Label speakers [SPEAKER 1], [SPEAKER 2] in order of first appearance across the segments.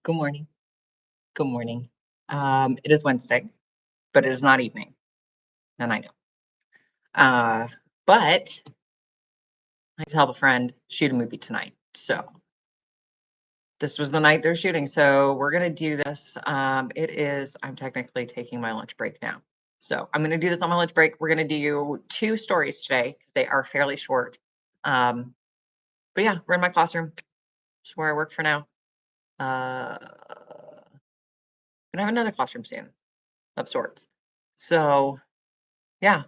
[SPEAKER 1] Good morning. Good morning. It is Wednesday, but it is not evening, and I know. Uh, but I to help a friend shoot a movie tonight. So this was the night they're shooting. So we're gonna do this. I'm technically taking my lunch break now. So I'm gonna do this on my lunch break. We're gonna do two stories today because they are fairly short. Um, but yeah, we're in my classroom. It's where I work for now. Uh, gonna have another classroom soon of sorts. So yeah,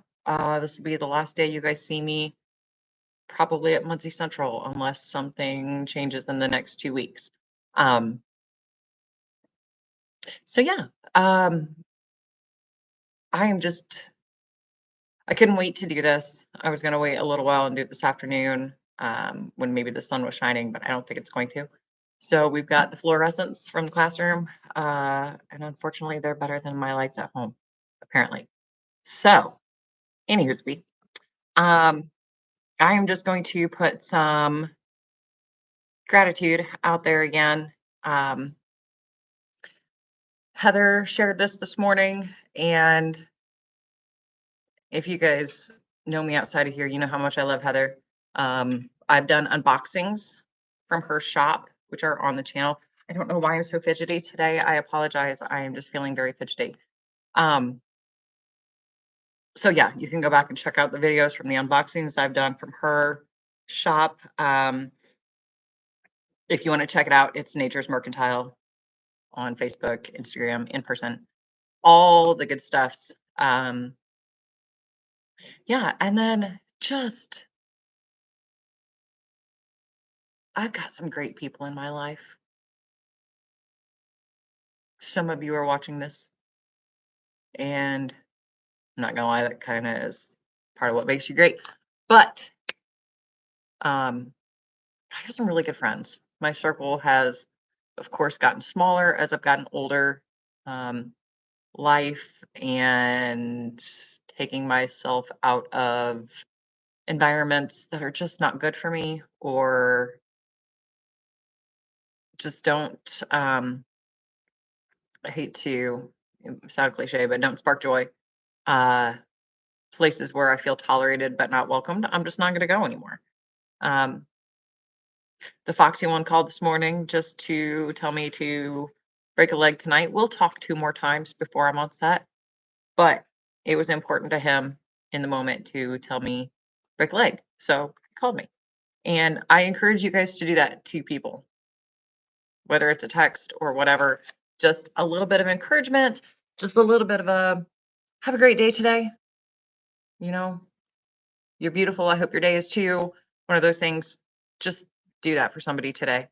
[SPEAKER 1] this will be the last day you guys see me probably at Muncie Central unless something changes in the next 2 weeks. Um, so yeah, um, I am just I couldn't wait to do this. I was gonna wait a little while and do it this afternoon, when maybe the sun was shining, but I don't think it's going to. So we've got the fluorescents from the classroom, and unfortunately they're better than my lights at home, apparently. So, anywho, um, I am just going to put some gratitude out there again. Um, Heather shared this morning, and if you guys know me outside of here, you know how much I love Heather. I've done unboxings from her shop, which are on the channel. I don't know why I'm so fidgety today. I apologize. I am just feeling very fidgety. Um, so yeah, you can go back and check out the videos from the unboxings I've done from her shop. If you want to check it out, it's Nature's Mercantile on Facebook, Instagram, in person, all the good stuffs. Yeah, and then just I've got some great people in my life. Some of you are watching this, and I'm not gonna lie, that kind of is part of what makes you great. But I have some really good friends. My circle has, of course, gotten smaller as I've gotten older. Um, Life and taking myself out of environments that are just not good for me or just don't I hate to sound cliche, but don't spark joy. Uh Places where I feel tolerated but not welcomed, I'm just not gonna go anymore. Um the Foxy one called this morning just to tell me to break a leg tonight. We'll talk 2 more times before I'm on set, but it was important to him in the moment to tell me break a leg. So he called me. And I encourage you guys to do that to people, whether it's a text or whatever, just a little bit of encouragement, just a little bit of a have a great day today. You know, you're beautiful. I hope your day is too. One of those things. Just do that for somebody today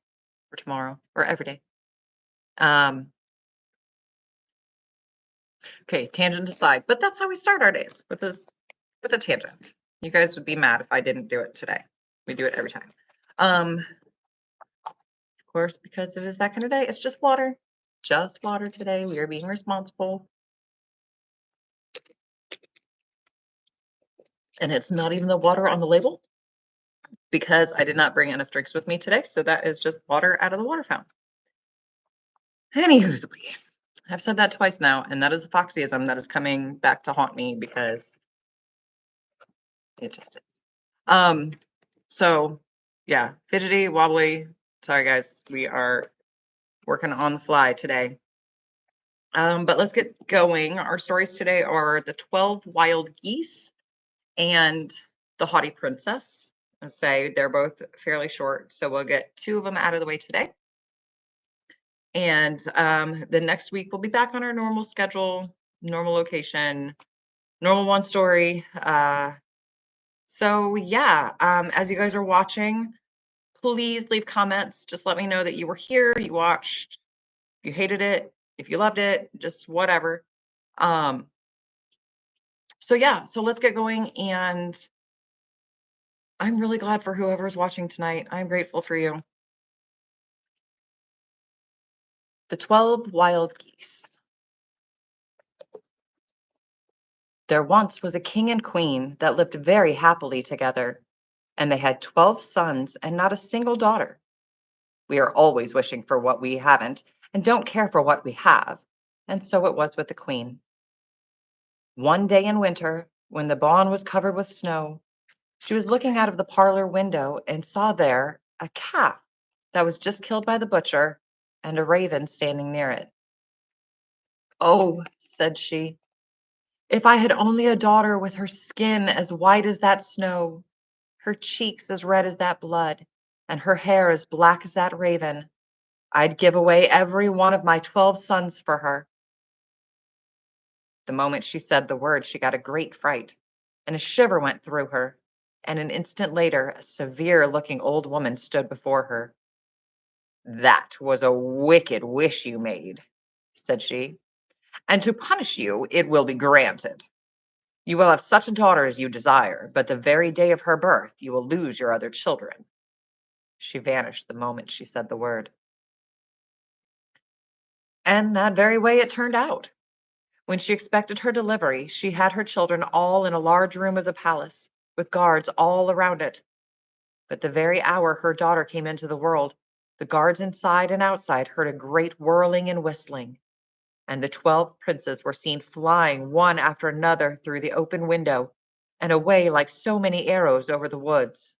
[SPEAKER 1] or tomorrow or every day. Um, okay, tangent aside, but that's how we start our days with a tangent. You guys would be mad if I didn't do it today. We do it every time. Of course, because it is that kind of day, it's just water. Just water today. We are being responsible. And it's not even the water on the label because I did not bring enough drinks with me today. So that is just water out of the water fountain. Anywho, I've said that twice now, and that is a foxyism that is coming back to haunt me because it just is. So yeah, fidgety, wobbly. Sorry guys, we are working on the fly today. But let's get going. Our stories today are the 12 Wild Geese and the Haughty Princess. I'll say they're both fairly short, so we'll get two of them out of the way today. And the next week we'll be back on our normal schedule, normal location, normal one story. So yeah, as you guys are watching, please leave comments. Just let me know that you were here, you watched, you hated it, if you loved it, just whatever. So yeah, so let's get going. And I'm really glad for whoever's watching tonight. I'm grateful for you. The 12 Wild Geese. There once was a king and queen that lived very happily together, and they had 12 sons and not a single daughter. We are always wishing for what we haven't, and don't care for what we have. And so it was with the queen. One day in winter, when the lawn was covered with snow, she was looking out of the parlor window and saw there a calf that was just killed by the butcher and a raven standing near it. "Oh," said she, "if I had only a daughter with her skin as white as that snow, her cheeks as red as that blood, and her hair as black as that raven, I'd give away every one of my 12 sons for her." The moment she said the word, she got a great fright, and a shiver went through her, and an instant later, a severe-looking old woman stood before her. "That was a wicked wish you made," said she, "and to punish you, it will be granted. You will have such a daughter as you desire, but the very day of her birth, you will lose your other children." She vanished the moment she said the word. And that very way it turned out. When she expected her delivery, she had her children all in a large room of the palace, with guards all around it. But the very hour her daughter came into the world, the guards inside and outside heard a great whirling and whistling, and the 12 princes were seen flying one after another through the open window and away like so many arrows over the woods.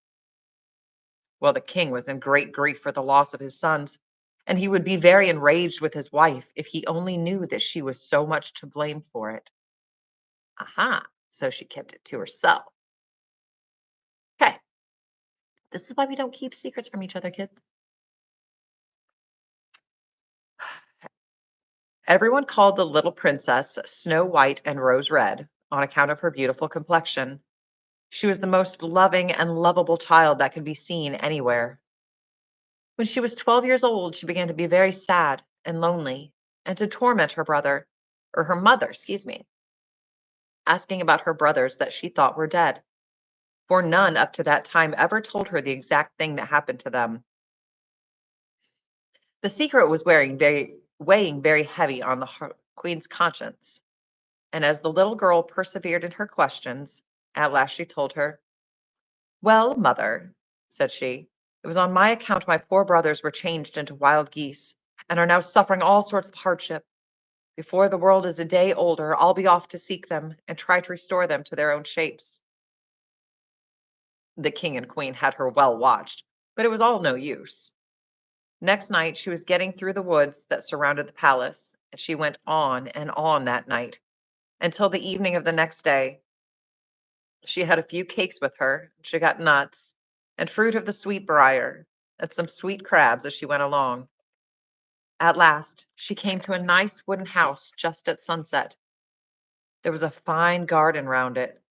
[SPEAKER 1] Well, the king was in great grief for the loss of his sons, and he would be very enraged with his wife if he only knew that she was so much to blame for it. Aha, so she kept it to herself. Okay, this is why we don't keep secrets from each other, kids. Everyone called the little princess Snow White and Rose Red on account of her beautiful complexion. She was the most loving and lovable child that could be seen anywhere. When she was 12 years old, she began to be very sad and lonely and to torment her brother, or her mother, excuse me, asking about her brothers that she thought were dead, for none up to that time ever told her the exact thing that happened to them. The secret was weighing very heavy on the queen's conscience, and as the little girl persevered in her questions, at last she told her. "Well, mother," said she, "it was on my account my poor brothers were changed into wild geese, and are now suffering all sorts of hardship. Before the world is a day older, I'll be off to seek them and try to restore them to their own shapes." The king and queen had her well watched, but it was all no use. Next night she was getting through the woods that surrounded the palace, and she went on and on that night until the evening of the next day. She had a few cakes with her. She got nuts and fruit of the sweet briar and some sweet crabs as she went along. At last, she came to a nice wooden house just at sunset. There was a fine garden round it,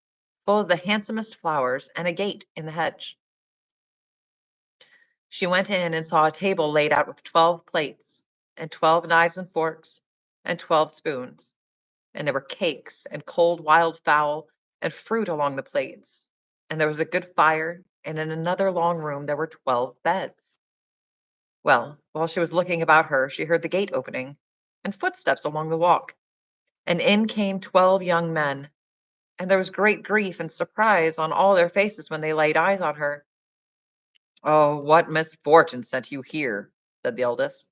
[SPEAKER 1] full of the handsomest flowers, and a gate in the hedge. She went in and saw a table laid out with 12 plates, and 12 knives and forks, and 12 spoons, and there were cakes and cold wild fowl and fruit along the plates, and there was a good fire, and in another long room there were 12 beds. Well, while she was looking about her, she heard the gate opening and footsteps along the walk, and in came 12 young men, and there was great grief and surprise on all their faces when they laid eyes on her. "Oh, what misfortune sent you here?" said the eldest.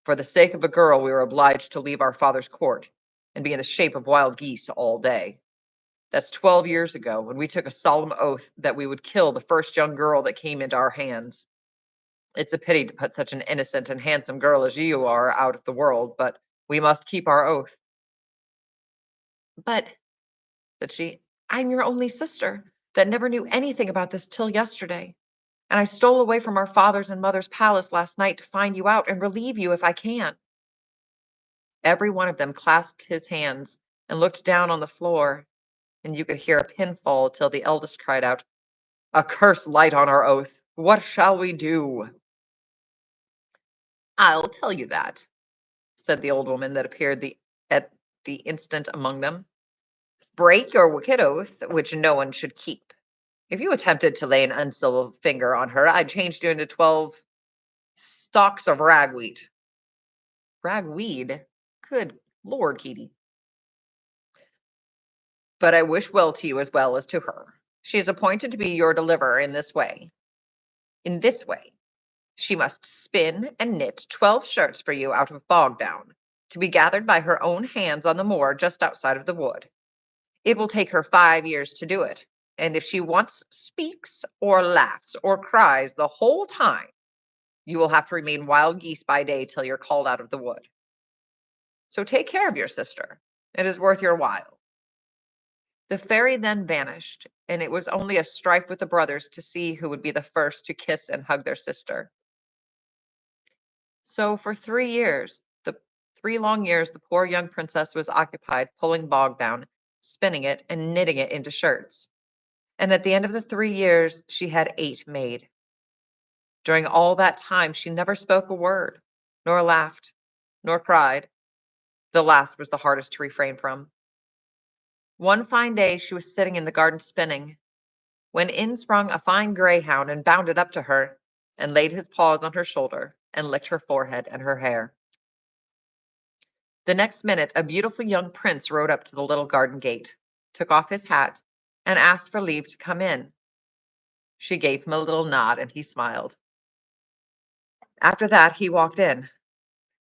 [SPEAKER 1] "For the sake of a girl, we were obliged to leave our father's court and be in the shape of wild geese all day. That's 12 years ago, when we took a solemn oath that we would kill the first young girl that came into our hands. It's a pity to put such an innocent and handsome girl as you are out of the world, but we must keep our oath." "But," said she, "I'm your only sister that never knew anything about this till yesterday, and I stole away from our father's and mother's palace last night to find you out and relieve you if I can." Every one of them clasped his hands and looked down on the floor, and you could hear a pin fall till the eldest cried out, "A curse light on our oath! What shall we do?" "I'll tell you that," said the old woman that appeared at the instant among them. "Break your wicked oath, which no one should keep. If you attempted to lay an uncivil finger on her, I'd change you into 12 stalks of ragweed." "Ragweed? Good Lord, Katie." "But I wish well to you as well as to her. She is appointed to be your deliverer in this way. In this way. She must spin and knit 12 shirts for you out of bog down, to be gathered by her own hands on the moor just outside of the wood. It will take her 5 years to do it, and if she once speaks or laughs or cries the whole time, you will have to remain wild geese by day till you're called out of the wood. So take care of your sister. It is worth your while." The fairy then vanished, and it was only a strife with the brothers to see who would be the first to kiss and hug their sister. So for 3 years, the 3 long years, the poor young princess was occupied pulling bog down, spinning it, and knitting it into shirts. And at the end of the 3 years, she had 8 made. During all that time, she never spoke a word, nor laughed, nor cried. The last was the hardest to refrain from. One fine day, she was sitting in the garden spinning, when in sprung a fine greyhound and bounded up to her, and laid his paws on her shoulder, and licked her forehead and her hair. The next minute, a beautiful young prince rode up to the little garden gate, took off his hat, and asked for leave to come in. She gave him a little nod, and he smiled. After that, he walked in.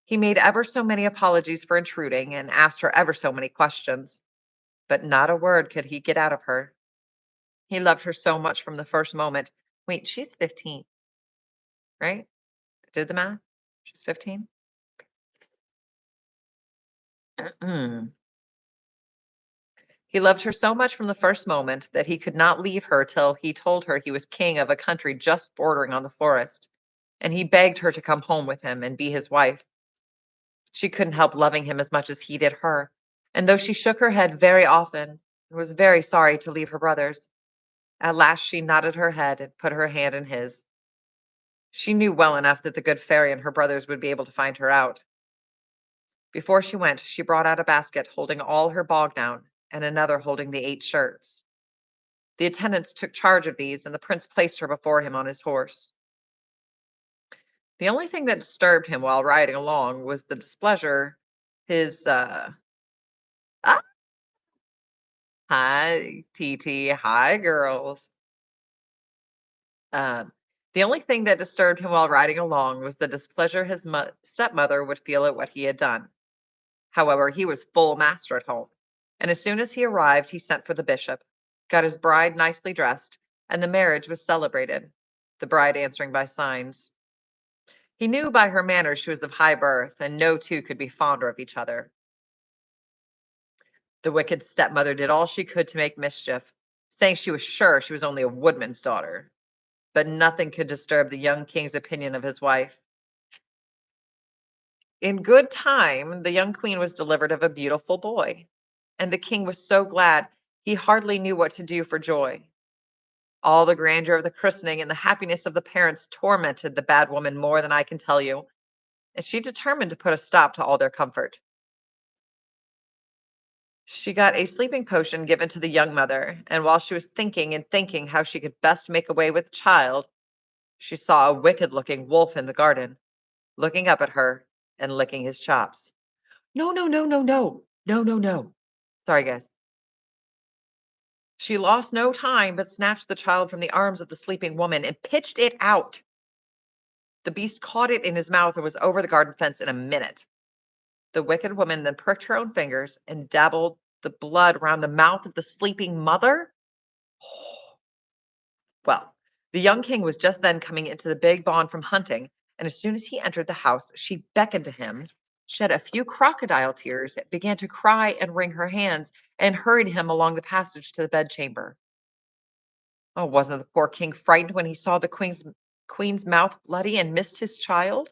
[SPEAKER 1] He made ever so many apologies for intruding, and asked her ever so many questions, but not a word could he get out of her. He loved her so much from the first moment. Wait, she's 15, right? I did the math? She's 15? He loved her so much from the first moment that he could not leave her till he told her he was king of a country just bordering on the forest, and he begged her to come home with him and be his wife. She couldn't help loving him as much as he did her, and though she shook her head very often and was very sorry to leave her brothers, at last she nodded her head and put her hand in his. She knew well enough that the good fairy and her brothers would be able to find her out. Before she went, she brought out a basket holding all her bog down and another holding the 8 shirts. The attendants took charge of these, and the prince placed her before him on his horse. The only thing that disturbed him while riding along was the displeasure his ah, hi TT, hi girls. Um, the only thing that disturbed him while riding along was the displeasure his stepmother would feel at what he had done. However, he was full master at home, and as soon as he arrived, he sent for the bishop, got his bride nicely dressed, and the marriage was celebrated, the bride answering by signs. He knew by her manner she was of high birth, and no two could be fonder of each other. The wicked stepmother did all she could to make mischief, saying she was sure she was only a woodman's daughter, but nothing could disturb the young king's opinion of his wife. In good time, the young queen was delivered of a beautiful boy, and the king was so glad he hardly knew what to do for joy. All the grandeur of the christening and the happiness of the parents tormented the bad woman more than I can tell you, and she determined to put a stop to all their comfort. She got a sleeping potion given to the young mother, and while she was thinking and thinking how she could best make away with the child, she saw a wicked looking wolf in the garden, looking up at her and licking his chops. No, no, no, no, no, no, no, no. Sorry, guys. She lost no time, but snatched the child from the arms of the sleeping woman and pitched it out. The beast caught it in his mouth and was over the garden fence in a minute. The wicked woman then pricked her own fingers and dabbled the blood round the mouth of the sleeping mother. Well, the young king was just then coming into the big barn from hunting, and as soon as he entered the house, she beckoned to him, shed a few crocodile tears, began to cry and wring her hands, and hurried him along the passage to the bedchamber. Oh, wasn't the poor king frightened when he saw the queen's mouth bloody and missed his child?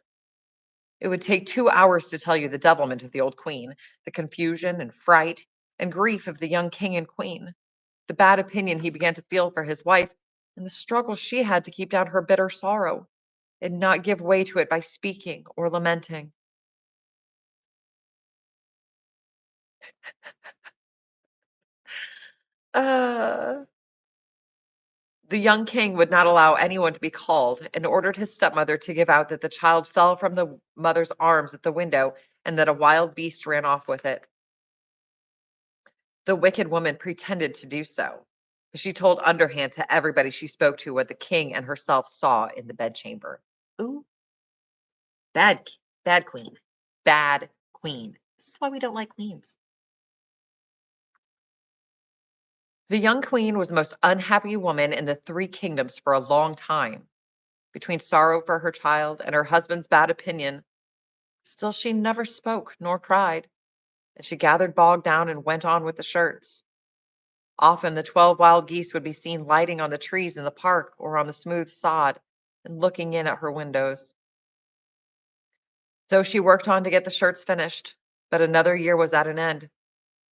[SPEAKER 1] It would take 2 hours to tell you the devilment of the old queen, the confusion and fright and grief of the young king and queen, the bad opinion he began to feel for his wife, and the struggle she had to keep down her bitter sorrow and not give way to it by speaking or lamenting. Uh, the young king would not allow anyone to be called and ordered his stepmother to give out that the child fell from the mother's arms at the window and that a wild beast ran off with it. The wicked woman pretended to do so, but she told underhand to everybody she spoke to what the king and herself saw in the bedchamber. Ooh. Bad, bad queen. Bad queen. This is why we don't like queens. The young queen was the most unhappy woman in the three kingdoms for a long time. Between sorrow for her child and her husband's bad opinion, still she never spoke nor cried, and she gathered bog down and went on with the shirts. Often the 12 wild geese would be seen lighting on the trees in the park or on the smooth sod and looking in at her windows. So she worked on to get the shirts finished, but another year was at an end,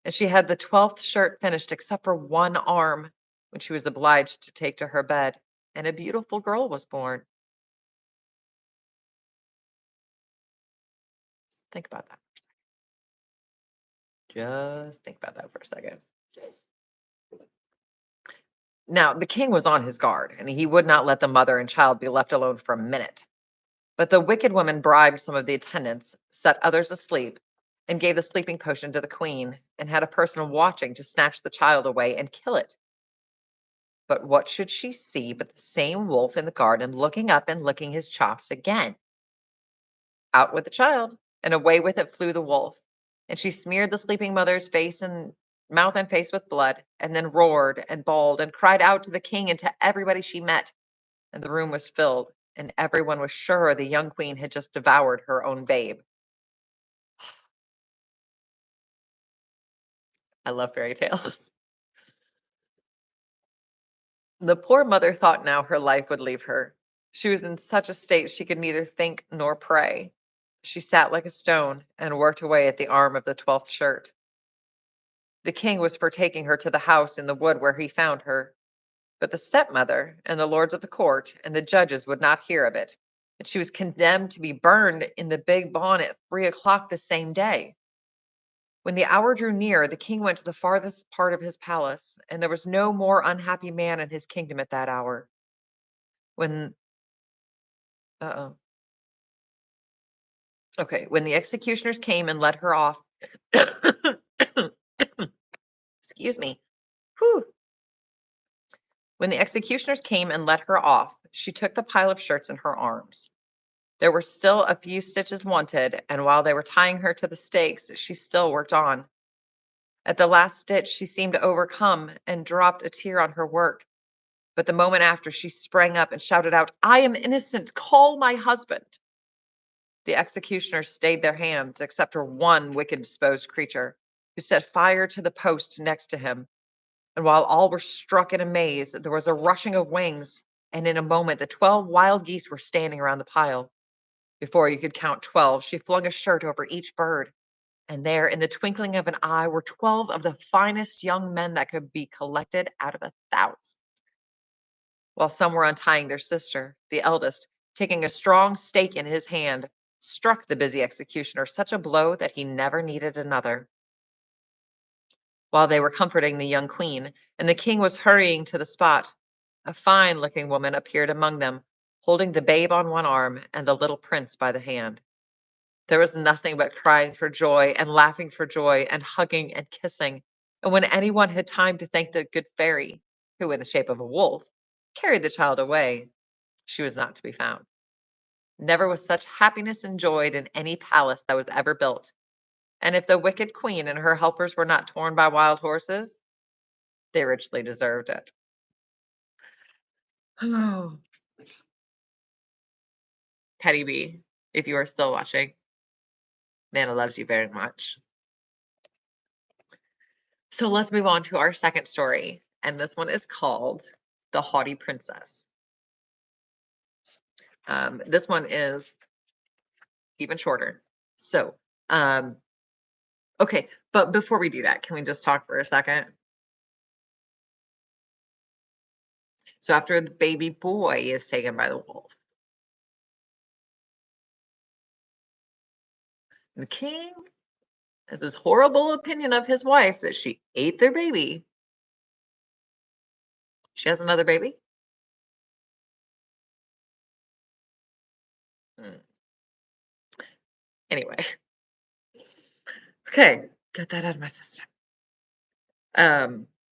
[SPEAKER 1] and she had the 12th shirt finished except for one arm when she was obliged to take to her bed, and a beautiful girl was born. Think about that. Just think about that for a second. Now, the king was on his guard, and he would not let the mother and child be left alone for a minute. But the wicked woman bribed some of the attendants, set others asleep, and gave the sleeping potion to the queen, and had a person watching to snatch the child away and kill it. But what should she see but the same wolf in the garden looking up and licking his chops again? Out with the child, and away with it flew the wolf. And she smeared the sleeping mother's face and mouth and face with blood, and then roared and bawled and cried out to the king and to everybody she met. And the room was filled, and everyone was sure the young queen had just devoured her own babe. I love fairy tales. The poor mother thought now her life would leave her. She was in such a state she could neither think nor pray. She sat like a stone and worked away at the arm of the 12th shirt. The king was for taking her to the house in the wood where he found her, but the stepmother and the lords of the court and the judges would not hear of it, and she was condemned to be burned in the big bawn at 3 o'clock the same day. When the hour drew near, the king went to the farthest part of his palace, and there was no more unhappy man in his kingdom at that hour. When, uh-oh, okay, when the executioners came and led her off, excuse me, whew. When the executioners came and let her off, she took the pile of shirts in her arms. There were still a few stitches wanted, and while they were tying her to the stakes, she still worked on. At the last stitch, she seemed overcome and dropped a tear on her work. But the moment after, she sprang up and shouted out, "I am innocent! Call my husband!" The executioners stayed their hands, except for one wicked disposed creature, who set fire to the post next to him. And while all were struck in amaze, there was a rushing of wings, and in a moment the 12 wild geese were standing around the pile. Before you could count 12, she flung a shirt over each bird, and there, in the twinkling of an eye, were 12 of the finest young men that could be collected out of 1,000. While some were untying their sister, the eldest, taking a strong stake in his hand, struck the busy executioner such a blow that he never needed another. While they were comforting the young queen, and the king was hurrying to the spot, a fine looking woman appeared among them, holding the babe on one arm and the little prince by the hand. There was nothing but crying for joy and laughing for joy and hugging and kissing. And when anyone had time to thank the good fairy, who in the shape of a wolf carried the child away, she was not to be found. Never was such happiness enjoyed in any palace that was ever built. And if the wicked queen and her helpers were not torn by wild horses, they richly deserved it. Oh, Teddy B, if you are still watching, Nana loves you very much. So let's move on to our second story. And this one is called The Haughty Princess. This one is even shorter. So, um, okay, but before we do that, can we just talk for a second? So after the baby boy is taken by the wolf, the king has this horrible opinion of his wife that she ate their baby. She has another baby. Hmm. Anyway, okay, get that out of my system.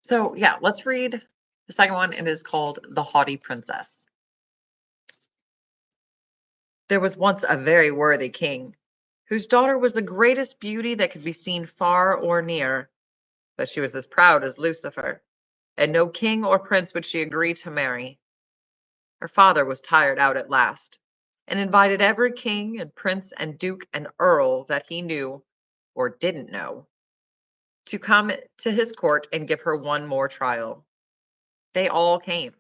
[SPEAKER 1] So yeah, let's read the second one. It is called The Haughty Princess. There was once a very worthy king, whose daughter was the greatest beauty that could be seen far or near, but she was as proud as Lucifer, and no king or prince would she agree to marry. Her father was tired out at last, and invited every king and prince and duke and earl that he knew or didn't know to come to his court and give her one more trial. They all came,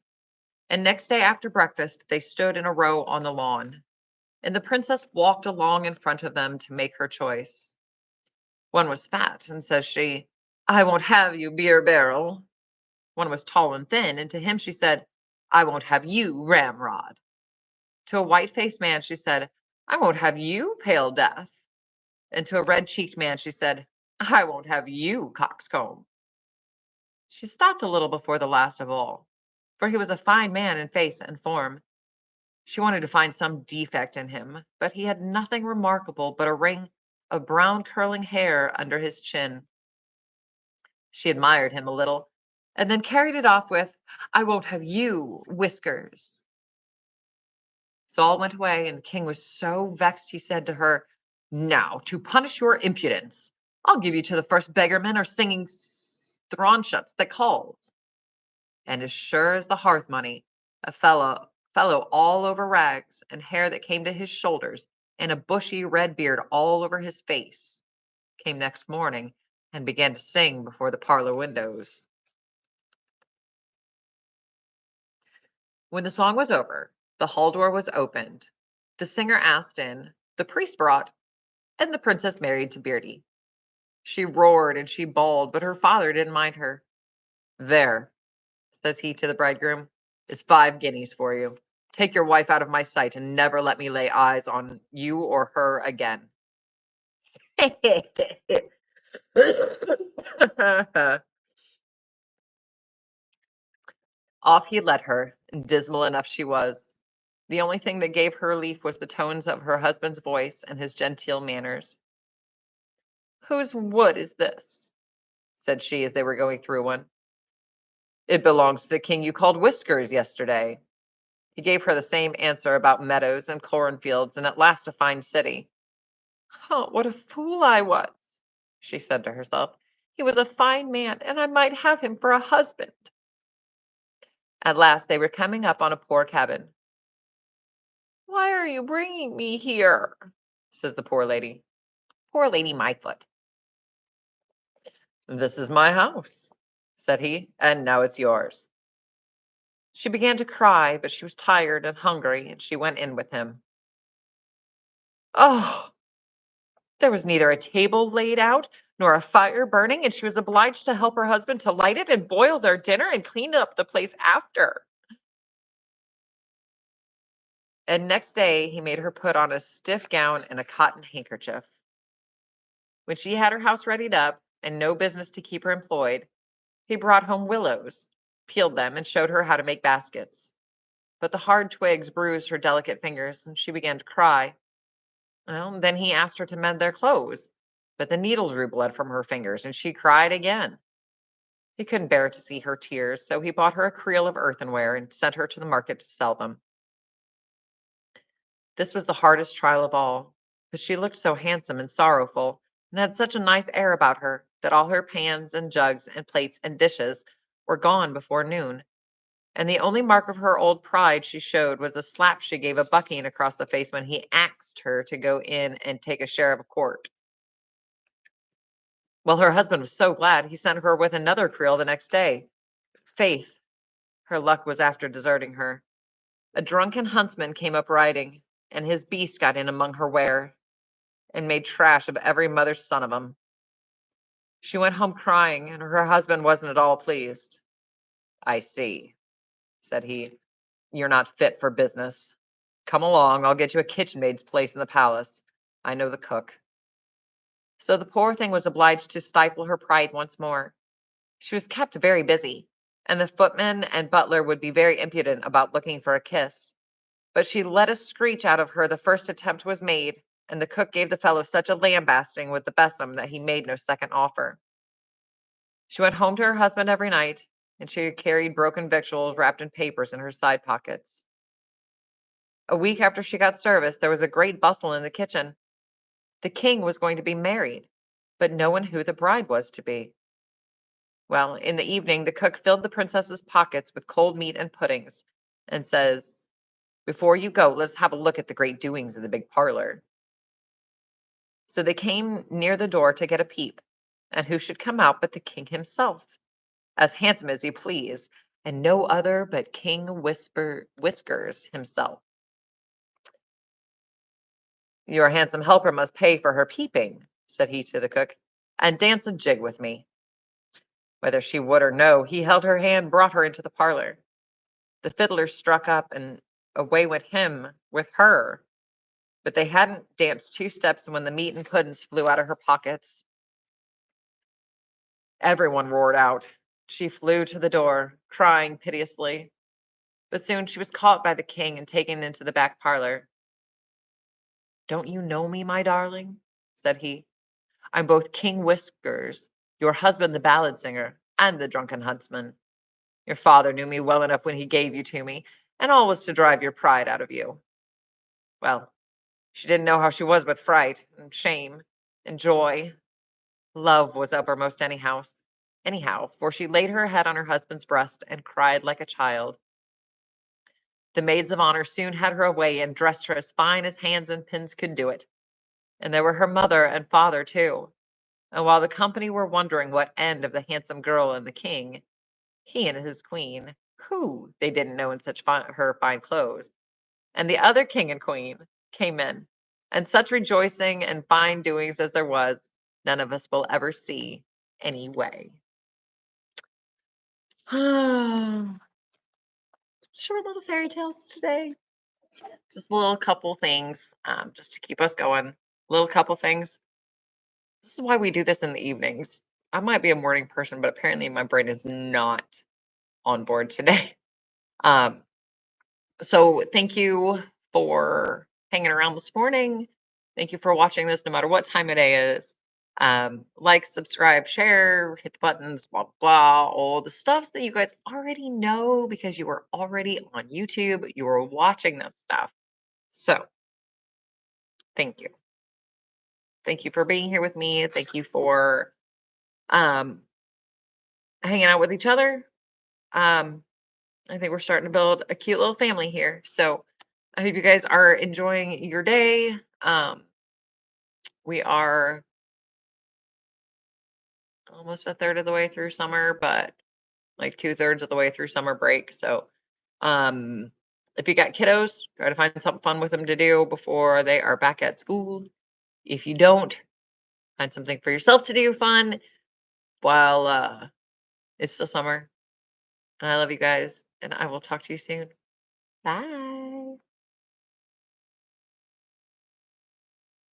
[SPEAKER 1] and next day after breakfast they stood in a row on the lawn, and the princess walked along in front of them to make her choice. One was fat, and says she, "I won't have you, beer barrel." One was tall and thin, and to him she said, "I won't have you, ramrod." To a white-faced man she said, "I won't have you, pale death." And to a red-cheeked man she said, "I won't have you, coxcomb." She stopped a little before the last of all, for he was a fine man in face and form. She wanted to find some defect in him, but he had nothing remarkable but a ring of brown curling hair under his chin. She admired him a little, and then carried it off with, "I won't have you, whiskers." So all went away, and the king was so vexed he said to her, "Now, to punish your impudence, I'll give you to the first beggarman or singing thronchuts that calls." And as sure as the hearth money, a fellow all over rags, and hair that came to his shoulders, and a bushy red beard all over his face, came next morning and began to sing before the parlor windows. When the song was over, the hall door was opened, the singer asked in, the priest brought, and the princess married to Beardy. She roared and she bawled, but her father didn't mind her. "There," says he to the bridegroom, "is 5 guineas for you. Take your wife out of my sight and never let me lay eyes on you or her again." Off he let her, and dismal enough she was. The only thing that gave her relief was the tones of her husband's voice and his genteel manners. "Whose wood is this?" said she as they were going through one. "It belongs to the king you called Whiskers yesterday." He gave her the same answer about meadows and cornfields and at last a fine city. "Oh, what a fool I was," she said to herself. "He was a fine man, and I might have him for a husband." At last they were coming up on a poor cabin. "Why are you bringing me here?" says the poor lady. "Poor Lady My Foot." "This is my house," said he, "and now it's yours." She began to cry, but she was tired and hungry, and she went in with him. Oh, there was neither a table laid out nor a fire burning, and she was obliged to help her husband to light it and boil their dinner and clean up the place after. And next day he made her put on a stiff gown and a cotton handkerchief. When she had her house readied up and no business to keep her employed, he brought home willows, peeled them, and showed her how to make baskets. But the hard twigs bruised her delicate fingers, and she began to cry. Well, then he asked her to mend their clothes, but the needle drew blood from her fingers, and she cried again. He couldn't bear to see her tears, so he bought her a creel of earthenware and sent her to the market to sell them. This was the hardest trial of all, because she looked so handsome and sorrowful, and had such a nice air about her, that all her pans and jugs and plates and dishes were gone before noon, and the only mark of her old pride she showed was a slap she gave a bucking across the face when he axed her to go in and take a share of a quart. Well, her husband was so glad he sent her with another creel the next day. Faith, her luck was after deserting her. A drunken huntsman came up riding, and his beast got in among her ware, and made trash of every mother's son of 'em. She went home crying, and her husband wasn't at all pleased. "I see," said he. "You're not fit for business. Come along, I'll get you a kitchen maid's place in the palace. I know the cook." So the poor thing was obliged to stifle her pride once more. She was kept very busy, and the footman and butler would be very impudent about looking for a kiss. But she let a screech out of her the first attempt was made, and the cook gave the fellow such a lambasting with the besom that he made no second offer. She went home to her husband every night, and she carried broken victuals wrapped in papers in her side pockets. A week after she got service, there was a great bustle in the kitchen. The king was going to be married, but no one who the bride was to be. Well, in the evening, the cook filled the princess's pockets with cold meat and puddings and says, "Before you go, let's have a look at the great doings in the big parlor." So they came near the door to get a peep, and who should come out but the king himself, as handsome as you please, and no other but King Whiskers himself. "Your handsome helper must pay for her peeping," said he to the cook, "and dance a jig with me." Whether she would or no, he held her hand, brought her into the parlor. The fiddler struck up, and away went him with her. But they hadn't danced 2 steps when the meat and puddings flew out of her pockets. Everyone roared out. She flew to the door, crying piteously. But soon she was caught by the king and taken into the back parlor. "Don't you know me, my darling?" said he. "I'm both King Whiskers, your husband the ballad singer, and the drunken huntsman. Your father knew me well enough when he gave you to me, and all was to drive your pride out of you." Well, she didn't know how she was with fright and shame and joy. Love was uppermost anyhow, for she laid her head on her husband's breast and cried like a child. The maids of honor soon had her away and dressed her as fine as hands and pins could do it. And there were her mother and father too. And while the company were wondering what end of the handsome girl and the king, he and his queen, who they didn't know in such her fine clothes, and the other king and queen came in, and such rejoicing and fine doings as there was, none of us will ever see anyway. Short little fairy tales today. Just a little couple things, just to keep us going. Little couple things. This is why we do this in the evenings. I might be a morning person, but apparently my brain is not on board today. Um, so thank you for hanging around this morning. Thank you for watching this, no matter what time of day is. Like, subscribe, share, hit the buttons, blah, blah, blah, all the stuffs that you guys already know because you were already on YouTube. You were watching this stuff. So thank you. Thank you for being here with me. Thank you for um, hanging out with each other. Um, I think we're starting to build a cute little family here. So I hope you guys are enjoying your day. We are almost a third of the way through summer, but like 2/3 of the way through summer break. So um, if you got kiddos, try to find something fun with them to do before they are back at school. If you don't, find something for yourself to do fun while it's still summer. And I love you guys, and I will talk to you soon. Bye.